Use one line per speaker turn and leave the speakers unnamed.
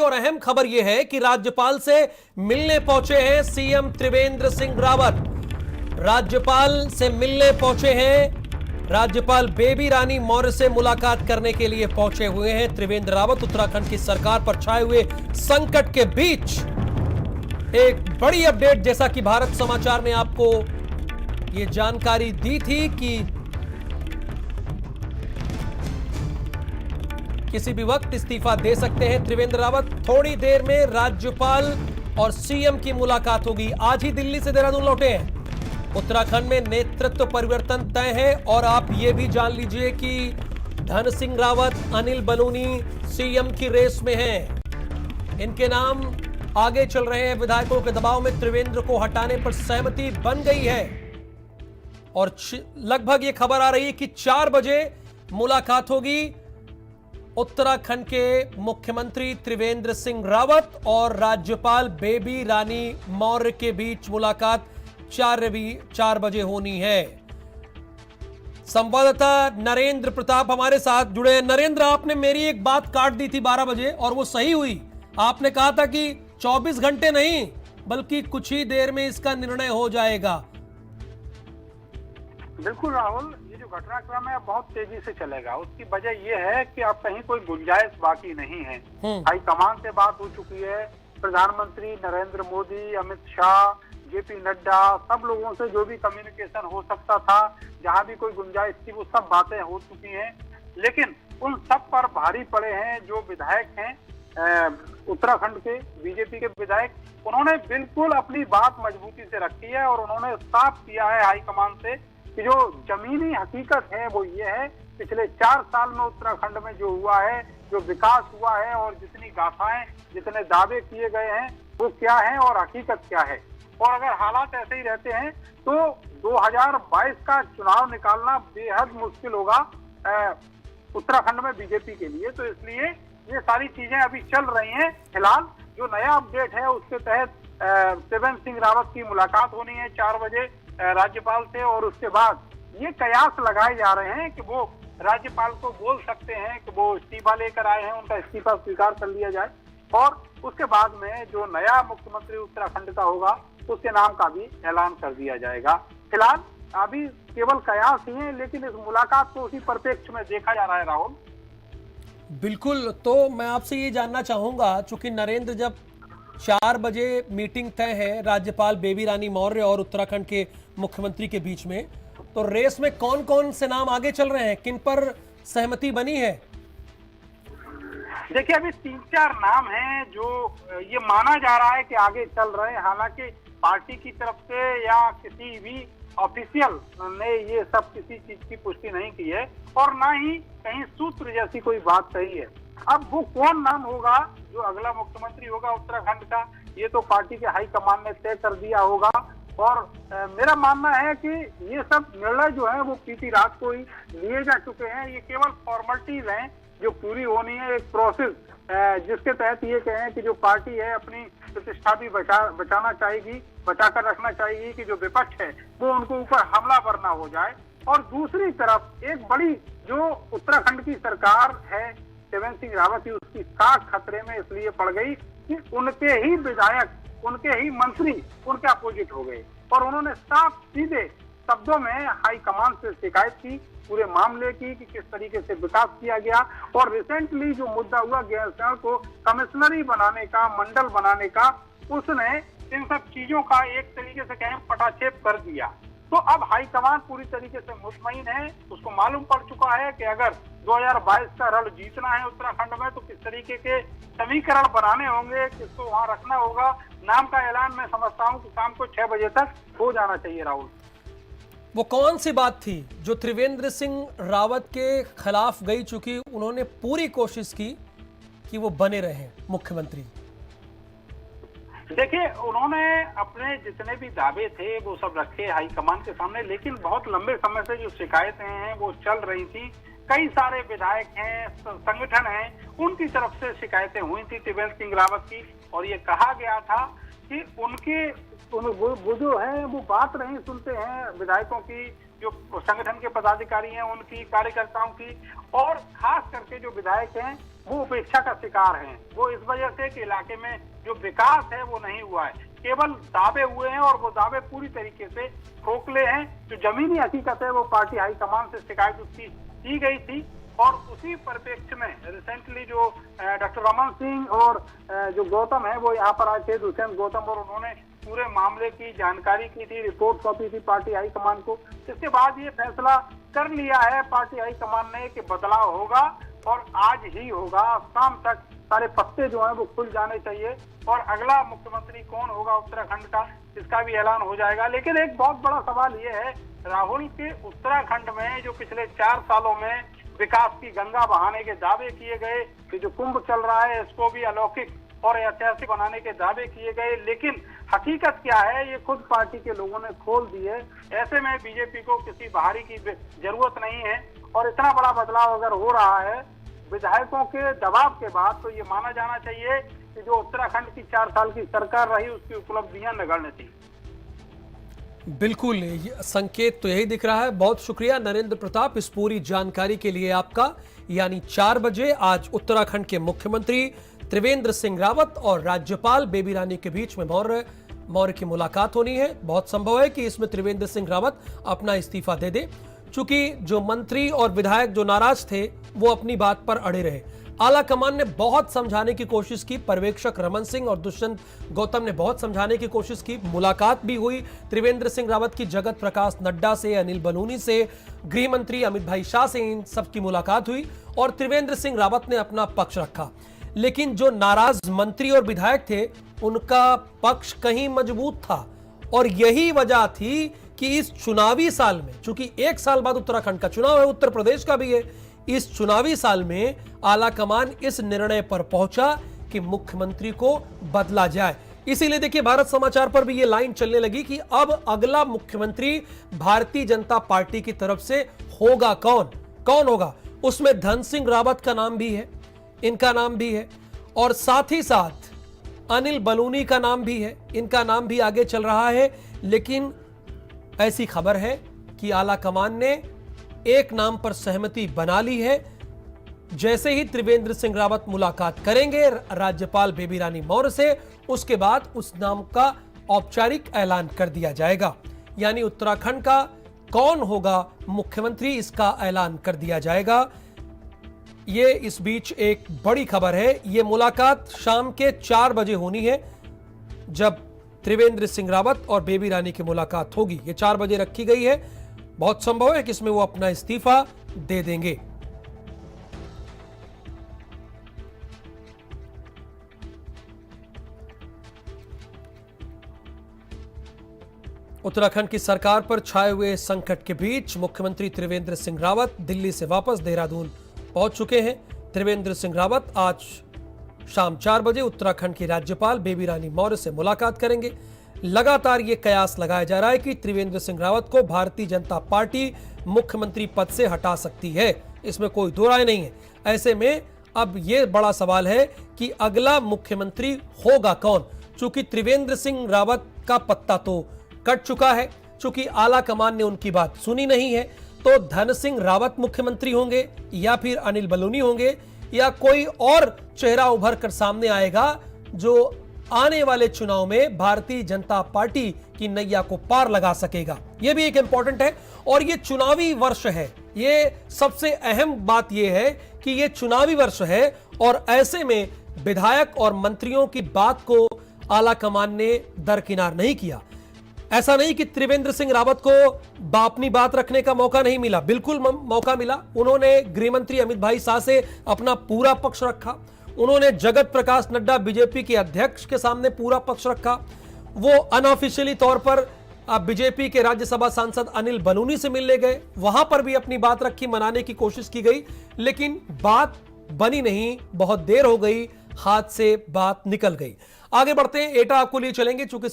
और अहम खबर यह है कि राज्यपाल से मिलने पहुंचे हैं सीएम त्रिवेंद्र सिंह रावत। राज्यपाल से मिलने पहुंचे हैं, राज्यपाल बेबी रानी मौर्य से मुलाकात करने के लिए पहुंचे हुए हैं त्रिवेंद्र रावत। उत्तराखंड की सरकार पर छाए हुए संकट के बीच एक बड़ी अपडेट, जैसा कि भारत समाचार ने आपको यह जानकारी दी थी कि किसी भी वक्त इस्तीफा दे सकते हैं त्रिवेंद्र रावत। थोड़ी देर में राज्यपाल और सीएम की मुलाकात होगी। आज ही दिल्ली से देहरादून लौटे हैं। उत्तराखंड में नेतृत्व परिवर्तन तय है और आप ये भी जान लीजिए कि धन सिंह रावत, अनिल बलूनी सीएम की रेस में हैं। इनके नाम आगे चल रहे हैं। विधायकों के दबाव में त्रिवेंद्र को हटाने पर सहमति बन गई है और लगभग ये खबर आ रही है कि 4 बजे मुलाकात होगी। उत्तराखंड के मुख्यमंत्री त्रिवेंद्र सिंह रावत और राज्यपाल बेबी रानी मौर्य के बीच मुलाकात 4 बजे होनी है। संवाददाता नरेंद्र प्रताप हमारे साथ जुड़े हैं। नरेंद्र, आपने मेरी एक बात काट दी थी 12 बजे और वो सही हुई। आपने कहा था कि 24 घंटे नहीं बल्कि कुछ ही देर में इसका निर्णय हो जाएगा।
बिल्कुल राहुल, ये जो घटनाक्रम है बहुत तेजी से चलेगा। उसकी वजह यह है कि अब कहीं कोई गुंजाइश बाकी नहीं है। हाईकमान से बात हो चुकी है। प्रधानमंत्री नरेंद्र मोदी, अमित शाह, जेपी नड्डा, सब लोगों से जो भी कम्युनिकेशन हो सकता था, जहां भी कोई गुंजाइश थी, वो सब बातें हो चुकी हैं। लेकिन उन सब पर भारी पड़े हैं जो विधायक हैं उत्तराखंड के बीजेपी के विधायक। उन्होंने बिल्कुल अपनी बात मजबूती से रखी है और उन्होंने साफ किया है हाईकमान से कि जो जमीनी हकीकत है वो ये है, पिछले 4 साल में उत्तराखंड में जो हुआ है, जो विकास हुआ है और जितनी गाथाएं, जितने दावे किए गए हैं, वो क्या है और हकीकत क्या है। और अगर हालात ऐसे ही रहते हैं तो 2022 का चुनाव निकालना बेहद मुश्किल होगा उत्तराखंड में बीजेपी के लिए। तो इसलिए ये सारी चीजें अभी चल रही हैं। फिलहाल जो नया अपडेट है उसके तहत त्रिवेंद्र सिंह रावत की मुलाकात होनी है 4 बजे राज्यपाल से, और उसके बाद ये कयास लगाए जा रहे हैं कि वो राज्यपाल को बोल सकते हैं कि वो इस्तीफा लेकर आए हैं, उनका इस्तीफा स्वीकार कर लिया जाए और उसके बाद में जो नया मुख्यमंत्री उत्तराखंड का होगा उसके नाम का भी ऐलान कर दिया जाएगा। फिलहाल अभी केवल कयास ही है, लेकिन इस मुलाकात को उसी परिप्रेक्ष्य में देखा जा रहा है राहुल।
बिल्कुल, तो मैं आपसे ये जानना चाहूंगा, चूंकि नरेंद्र, जब 4 बजे मीटिंग तय है राज्यपाल बेबी रानी मौर्य और उत्तराखंड के मुख्यमंत्री के बीच में, तो रेस में कौन कौन से नाम आगे चल रहे हैं, किन पर सहमति बनी है?
देखिए, अभी 3-4 नाम हैं जो ये माना जा रहा है कि आगे चल रहे हैं। हालांकि पार्टी की तरफ से या किसी भी ऑफिशियल ने ये सब किसी चीज की पुष्टि नहीं की है और ना ही कहीं सूत्र जैसी कोई बात कही है। अब वो कौन नाम होगा जो अगला मुख्यमंत्री होगा उत्तराखंड का, ये तो पार्टी के हाईकमान ने तय कर दिया होगा। और मेरा मानना है कि ये सब निर्णय जो है वो बीती रात को ही लिए जा चुके हैं। ये केवल फॉर्मेलिटीज हैं जो पूरी होनी है, एक प्रोसेस जिसके तहत ये कहें कि जो पार्टी है अपनी प्रतिष्ठा भी बचाना चाहेगी, बचाकर रखना चाहिए कि जो विपक्ष है वो उनको ऊपर हमलावर ना हो जाए। और दूसरी तरफ एक बड़ी जो उत्तराखंड की सरकार है त्रिवेंद्र सिंह रावत की, उसकी साख खतरे में इसलिए पड़ गई कि उनके ही विधायक, उनके ही मंत्री उनके अपोजिट हो गए और उन्होंने साफ सीधे शब्दों में हाईकमान से शिकायत की पूरे मामले की कि किस तरीके से विकास किया गया। और रिसेंटली जो मुद्दा हुआ गैरसैंण को कमिश्नरी बनाने का, मंडल बनाने का, उसने इन सब चीजों का एक तरीके से कहें पटाक्षेप कर दिया। तो अब हाईकमान पूरी तरीके से मुतमईन है। उसको मालूम पड़ चुका है कि अगर 2022 का रण जीतना है उत्तराखंड में तो किस तरीके के समीकरण बनाने होंगे, किसको वहां रखना होगा। नाम का ऐलान मैं समझता हूं कि शाम को 6 बजे तक हो जाना चाहिए राहुल।
वो कौन सी बात थी जो त्रिवेंद्र सिंह रावत के खिलाफ गई, चूंकि उन्होंने पूरी कोशिश की कि वो बने रहे मुख्यमंत्री?
देखिए, उन्होंने अपने जितने भी दावे थे वो सब रखे हाईकमान के सामने, लेकिन बहुत लंबे समय से जो शिकायतें हैं वो चल रही थी। कई सारे विधायक हैं, संगठन हैं, उनकी तरफ से शिकायतें हुई थी त्रिवेंद्र सिंह रावत की और ये कहा गया था कि उनके वो जो है वो बात नहीं सुनते हैं विधायकों की, जो संगठन के पदाधिकारी हैं उनकी, कार्यकर्ताओं की, और खास करके जो विधायक हैं वो उपेक्षा का शिकार हैं। वो इस वजह से कि इलाके में जो विकास है वो नहीं हुआ है, केवल दावे हुए हैं और वो दावे पूरी तरीके से खोखले हैं। जो जमीनी हकीकत है वो पार्टी हाईकमान से शिकायत उसकी की गई थी और उसी परिप्रेक्ष्य में रिसेंटली जो डॉक्टर रमन सिंह और जो गौतम है वो यहाँ पर आए थे, दुष्यंत गौतम, और उन्होंने पूरे मामले की जानकारी की थी, रिपोर्ट सौंपी थी पार्टी हाईकमान को। इसके बाद ये फैसला कर लिया है पार्टी हाईकमान ने कि बदलाव होगा और आज ही होगा। शाम तक सारे पत्ते जो हैं वो खुल जाने चाहिए और अगला मुख्यमंत्री कौन होगा उत्तराखंड का, इसका भी ऐलान हो जाएगा। लेकिन एक बहुत बड़ा सवाल ये है, राहुल के उत्तराखंड में जो पिछले 4 सालों में विकास की गंगा बहाने के दावे किए गए, कि जो कुंभ चल रहा है इसको भी अलौकिक और ऐतिहासिक बनाने के दावे किए गए, लेकिन हकीकत क्या है ये खुद पार्टी के लोगों ने खोल दी है। ऐसे में बीजेपी को किसी बाहरी की जरूरत नहीं है और इतना बड़ा बदलाव अगर हो रहा है विधायकों के दबाव के बाद, तो ये माना जाना चाहिए कि जो उत्तराखंड की 4 साल की सरकार रही उसकी उपलब्धियां नगण्य थी।
बिल्कुल, ये संकेत तो यही दिख रहा है। बहुत शुक्रिया नरेंद्र प्रताप इस पूरी जानकारी के लिए आपका। यानी 4 बजे आज उत्तराखंड के मुख्यमंत्री त्रिवेंद्र सिंह रावत और राज्यपाल बेबी रानी के बीच में मौर्य की मुलाकात होनी है। बहुत संभव है कि इसमें त्रिवेंद्र सिंह रावत अपना इस्तीफा दे दे, चूंकि जो मंत्री और विधायक जो नाराज थे वो अपनी बात पर अड़े रहे। आला कमान ने बहुत समझाने की कोशिश की, पर्यवेक्षक रमन सिंह और दुष्यंत गौतम ने बहुत समझाने की कोशिश की। मुलाकात भी हुई त्रिवेंद्र सिंह रावत की जगत प्रकाश नड्डा से, अनिल बलूनी से, गृह मंत्री अमित भाई शाह से, इन सबकी मुलाकात हुई और त्रिवेंद्र सिंह रावत ने अपना पक्ष रखा। लेकिन जो नाराज मंत्री और विधायक थे उनका पक्ष कहीं मजबूत था और यही वजह थी कि इस चुनावी साल में, चूंकि 1 साल बाद उत्तराखंड का चुनाव है, उत्तर प्रदेश का भी है, इस चुनावी साल में आला कमान इस निर्णय पर पहुंचा कि मुख्यमंत्री को बदला जाए। इसीलिए देखिए भारत समाचार पर भी ये लाइन चलने लगी कि अब अगला मुख्यमंत्री भारतीय जनता पार्टी की तरफ से होगा कौन होगा। उसमें धन सिंह रावत का नाम भी है, इनका नाम भी है और साथ ही साथ अनिल बलूनी का नाम भी है, इनका नाम भी आगे चल रहा है। लेकिन ऐसी खबर है कि आला कमान ने एक नाम पर सहमति बना ली है। जैसे ही त्रिवेंद्र सिंह रावत मुलाकात करेंगे राज्यपाल बेबी रानी मौर्य से, उसके बाद उस नाम का औपचारिक ऐलान कर दिया जाएगा। यानी उत्तराखंड का कौन होगा मुख्यमंत्री, इसका ऐलान कर दिया जाएगा। ये इस बीच एक बड़ी खबर है, ये मुलाकात शाम के 4 बजे होनी है, जब त्रिवेंद्र सिंह रावत और बेबी रानी की मुलाकात होगी। ये 4 बजे रखी गई है। बहुत संभव है कि इसमें वो अपना इस्तीफा दे देंगे। उत्तराखंड की सरकार पर छाए हुए संकट के बीच मुख्यमंत्री त्रिवेंद्र सिंह रावत दिल्ली से वापस देहरादून पहुंच चुके हैं। त्रिवेंद्र सिंह रावत आज शाम 4 बजे उत्तराखंड की राज्यपाल बेबी रानी मौर्य से मुलाकात करेंगे। लगातार ये कयास लगाया जा रहा है कि त्रिवेंद्र सिंह रावत को भारतीय जनता पार्टी मुख्यमंत्री पद से हटा सकती है, इसमें कोई दो राय नहीं है। ऐसे में अब ये बड़ा सवाल है कि अगला मुख्यमंत्री होगा कौन, चूंकि त्रिवेंद्र सिंह रावत का पत्ता तो कट चुका है, चूंकि आला कमान ने उनकी बात सुनी नहीं है। तो धन सिंह रावत मुख्यमंत्री होंगे या फिर अनिल बलूनी होंगे या कोई और चेहरा उभर कर सामने आएगा जो आने वाले चुनाव में भारतीय जनता पार्टी की नैया को पार लगा सकेगा। यह भी एक इंपॉर्टेंट है और ये चुनावी वर्ष है। ये सबसे अहम बात यह है कि ये चुनावी वर्ष है और ऐसे में विधायक और मंत्रियों की बात को आला कमान ने दरकिनार नहीं किया। ऐसा नहीं कि त्रिवेंद्र सिंह रावत को अपनी बात रखने का मौका नहीं मिला, बिल्कुल मौका मिला। उन्होंने गृह मंत्री अमित भाई शाह से अपना पूरा पक्ष रखा, उन्होंने जगत प्रकाश नड्डा बीजेपी के अध्यक्ष के सामने पूरा पक्ष रखा, वो अनऑफिशियली तौर पर बीजेपी के राज्यसभा सांसद अनिल बलूनी से मिलने गए, वहां पर भी अपनी बात रखी, मनाने की कोशिश की गई, लेकिन बात बनी नहीं, बहुत देर हो गई, हाथ से बात निकल गई। आगे बढ़ते हैं, एटा आपको लिए चलेंगे, चूंकि